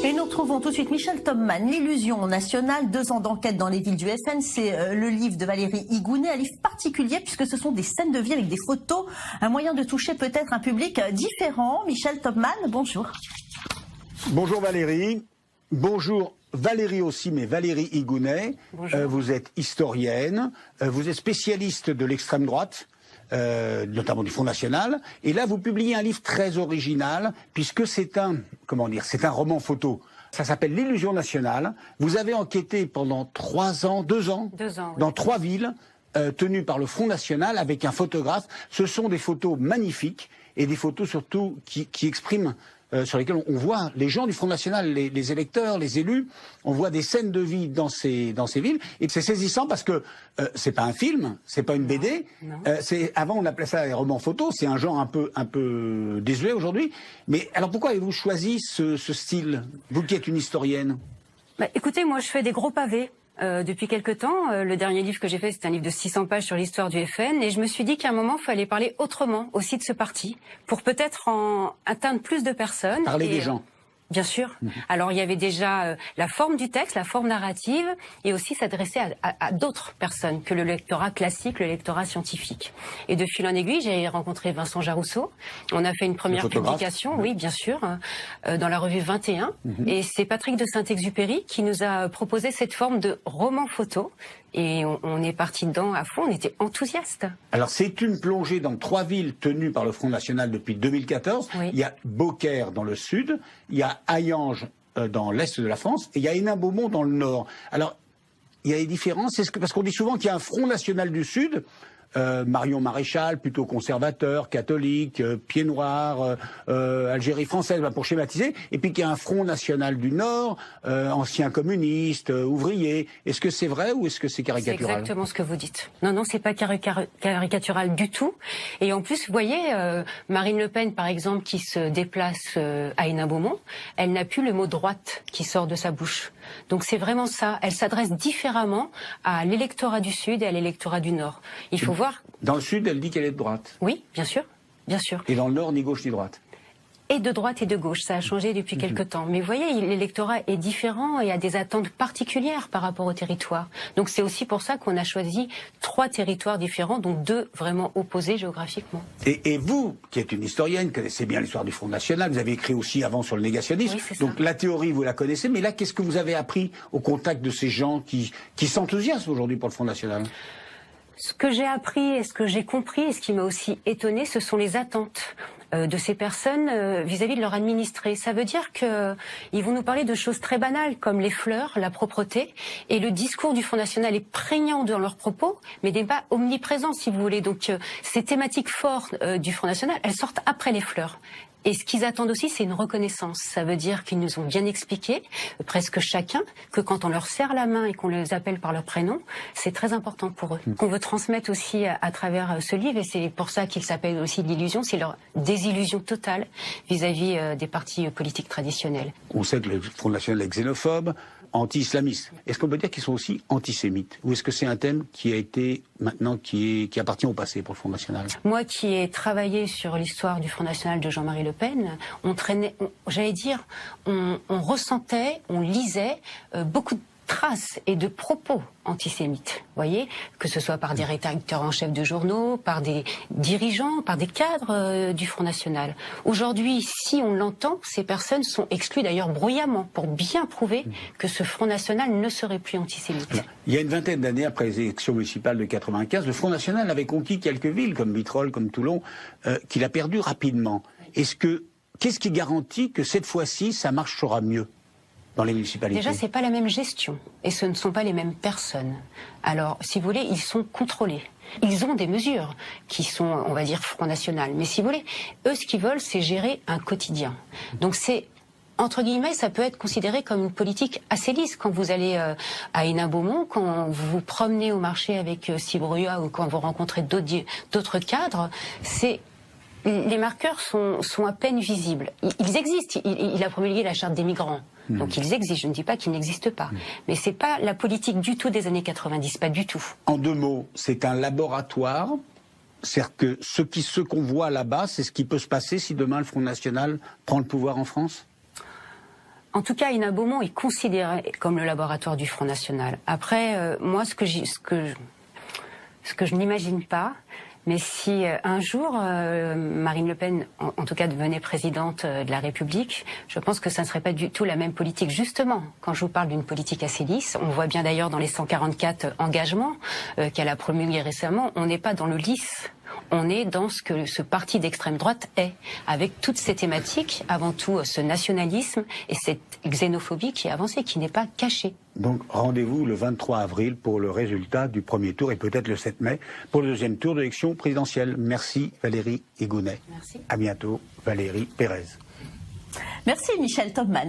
Et nous retrouvons tout de suite Michel Topman, L'illusion nationale, 2 ans d'enquête dans les villes du FN. C'est le livre de Valérie Higounet, un livre particulier puisque ce sont des scènes de vie avec des photos, un moyen de toucher peut-être un public différent. Michel Topman, bonjour. Bonjour Valérie, bonjour Valérie aussi, mais Valérie Higounet. Vous êtes historienne, vous êtes spécialiste de l'extrême droite. Notamment du Front National, et là vous publiez un livre très original, puisque c'est un roman photo. Ça s'appelle L'illusion nationale. Vous avez enquêté pendant 3 ans, 2 ans, oui, dans 3 villes, tenues par le Front National, avec un photographe. Ce sont des photos magnifiques, et des photos surtout qui expriment, sur lesquelles on voit les gens du Front National, les électeurs, les élus, on voit des scènes de vie dans ces villes, et c'est saisissant parce que c'est pas un film, c'est pas une BD, avant on appelait ça des romans photos, c'est un genre un peu désuet aujourd'hui, mais alors pourquoi avez-vous choisi ce style, vous qui êtes une historienne? Écoutez, moi je fais des gros pavés. Depuis quelque temps, le dernier livre que j'ai fait, c'est un livre de 600 pages sur l'histoire du FN, et je me suis dit qu'à un moment, il fallait parler autrement aussi de ce parti, pour peut-être en atteindre plus de personnes. Parler des gens. Bien sûr. Alors il y avait déjà la forme du texte, la forme narrative, et aussi s'adresser à d'autres personnes que le lectorat classique, le lectorat scientifique. Et de fil en aiguille, j'ai rencontré Vincent Jarousseau. On a fait une première publication, oui, bien sûr, dans la revue 21. Et c'est Patrick de Saint-Exupéry qui nous a proposé cette forme de roman photo. Et on est parti dedans à fond, on était enthousiastes. Alors c'est une plongée dans 3 villes tenues par le Front National depuis 2014. Oui. Il y a Beaucaire dans le sud, il y a Hayange dans l'est de la France, et il y a Hénin-Beaumont dans le nord. Alors il y a des différences, parce qu'on dit souvent qu'il y a un Front National du sud, Marion Maréchal, plutôt conservateur, catholique, pied noir, Algérie française, pour schématiser, et puis qu'il y a un Front National du Nord, ancien communiste, ouvrier. Est-ce que c'est vrai ou est-ce que c'est caricatural? C'est exactement ce que vous dites. Non, non, c'est pas caricatural du tout. Et en plus, vous voyez, Marine Le Pen, par exemple, qui se déplace à Hénin-Beaumont, elle n'a plus le mot droite qui sort de sa bouche. Donc c'est vraiment ça. Elle s'adresse différemment à l'électorat du Sud et à l'électorat du Nord. Il faut voir. Dans le Sud, elle dit qu'elle est de droite. Oui, bien sûr, bien sûr. Et dans le Nord, ni gauche ni droite. Et de droite et de gauche, ça a changé depuis quelque temps. Mais vous voyez, l'électorat est différent et a des attentes particulières par rapport au territoire. Donc c'est aussi pour ça qu'on a choisi 3 territoires différents, dont 2 vraiment opposés géographiquement. Et vous, qui êtes une historienne, connaissez bien l'histoire du Front National, vous avez écrit aussi avant sur le négationnisme. Oui, donc la théorie, vous la connaissez, mais là, qu'est-ce que vous avez appris au contact de ces gens qui s'enthousiasment aujourd'hui pour le Front National? Ce que j'ai appris et ce que j'ai compris et ce qui m'a aussi étonné, ce sont les attentes de ces personnes vis-à-vis de leur administré. Ça veut dire que ils vont nous parler de choses très banales comme les fleurs, la propreté, et le discours du Front National est prégnant dans leurs propos, mais n'est pas omniprésent si vous voulez. Donc ces thématiques fortes du Front National, elles sortent après les fleurs. Et ce qu'ils attendent aussi, c'est une reconnaissance. Ça veut dire qu'ils nous ont bien expliqué, presque chacun, que quand on leur serre la main et qu'on les appelle par leur prénom, c'est très important pour eux. Qu'on veut transmettre aussi à travers ce livre, et c'est pour ça qu'il s'appelle aussi l'illusion, c'est leur désillusion totale vis-à-vis des partis politiques traditionnels. On sait que le Front National est xénophobe, anti-islamiste. Est-ce qu'on peut dire qu'ils sont aussi antisémites? Ou est-ce que c'est un thème qui a été, maintenant, qui appartient au passé pour le Front National? Moi qui ai travaillé sur l'histoire du Front National de Jean-Marie Le Pen, on ressentait, on lisait beaucoup de traces et de propos antisémites, voyez, que ce soit par des rédacteurs en chef de journaux, par des dirigeants, par des cadres du Front National. Aujourd'hui, si on l'entend, ces personnes sont exclues d'ailleurs bruyamment pour bien prouver que ce Front National ne serait plus antisémite. Alors, il y a une vingtaine d'années, après les élections municipales de 95, le Front National avait conquis quelques villes comme Vitrolles, comme Toulon, qu'il a perdu rapidement. Qu'est-ce qui garantit que cette fois-ci, ça marchera mieux dans les municipalités? Déjà, c'est pas la même gestion et ce ne sont pas les mêmes personnes. Alors, si vous voulez, ils sont contrôlés. Ils ont des mesures qui sont, on va dire, Front National. Mais si vous voulez, eux, ce qu'ils veulent, c'est gérer un quotidien. Donc c'est, entre guillemets, ça peut être considéré comme une politique assez lisse. Quand vous allez à Hénin-Beaumont, quand vous vous promenez au marché avec Sibruya ou quand vous rencontrez d'autres cadres, les marqueurs sont à peine visibles. Ils existent. Il a promulgué la charte des migrants. Donc ils existent. Je ne dis pas qu'ils n'existent pas. Mais c'est pas la politique du tout des années 90, pas du tout. En 2 mots, c'est un laboratoire. C'est-à-dire que ce qu'on voit là-bas, c'est ce qui peut se passer si demain le Front National prend le pouvoir en France? En tout cas, Hénin Beaumont est considéré comme le laboratoire du Front National. Après, moi, ce que je n'imagine pas, mais si un jour Marine Le Pen, en tout cas, devenait présidente de la République, je pense que ça ne serait pas du tout la même politique. Justement, quand je vous parle d'une politique assez lisse, on voit bien d'ailleurs dans les 144 engagements qu'elle a promulgués récemment, on n'est pas dans le lisse. On est dans ce que ce parti d'extrême droite est, avec toutes ces thématiques, avant tout ce nationalisme et cette xénophobie qui est avancée, qui n'est pas cachée. Donc rendez-vous le 23 avril pour le résultat du premier tour et peut-être le 7 mai pour le deuxième tour de l'élection présidentielle. Merci Valérie Higounet. Merci. À bientôt Valérie Pérez. Merci Michel Topman.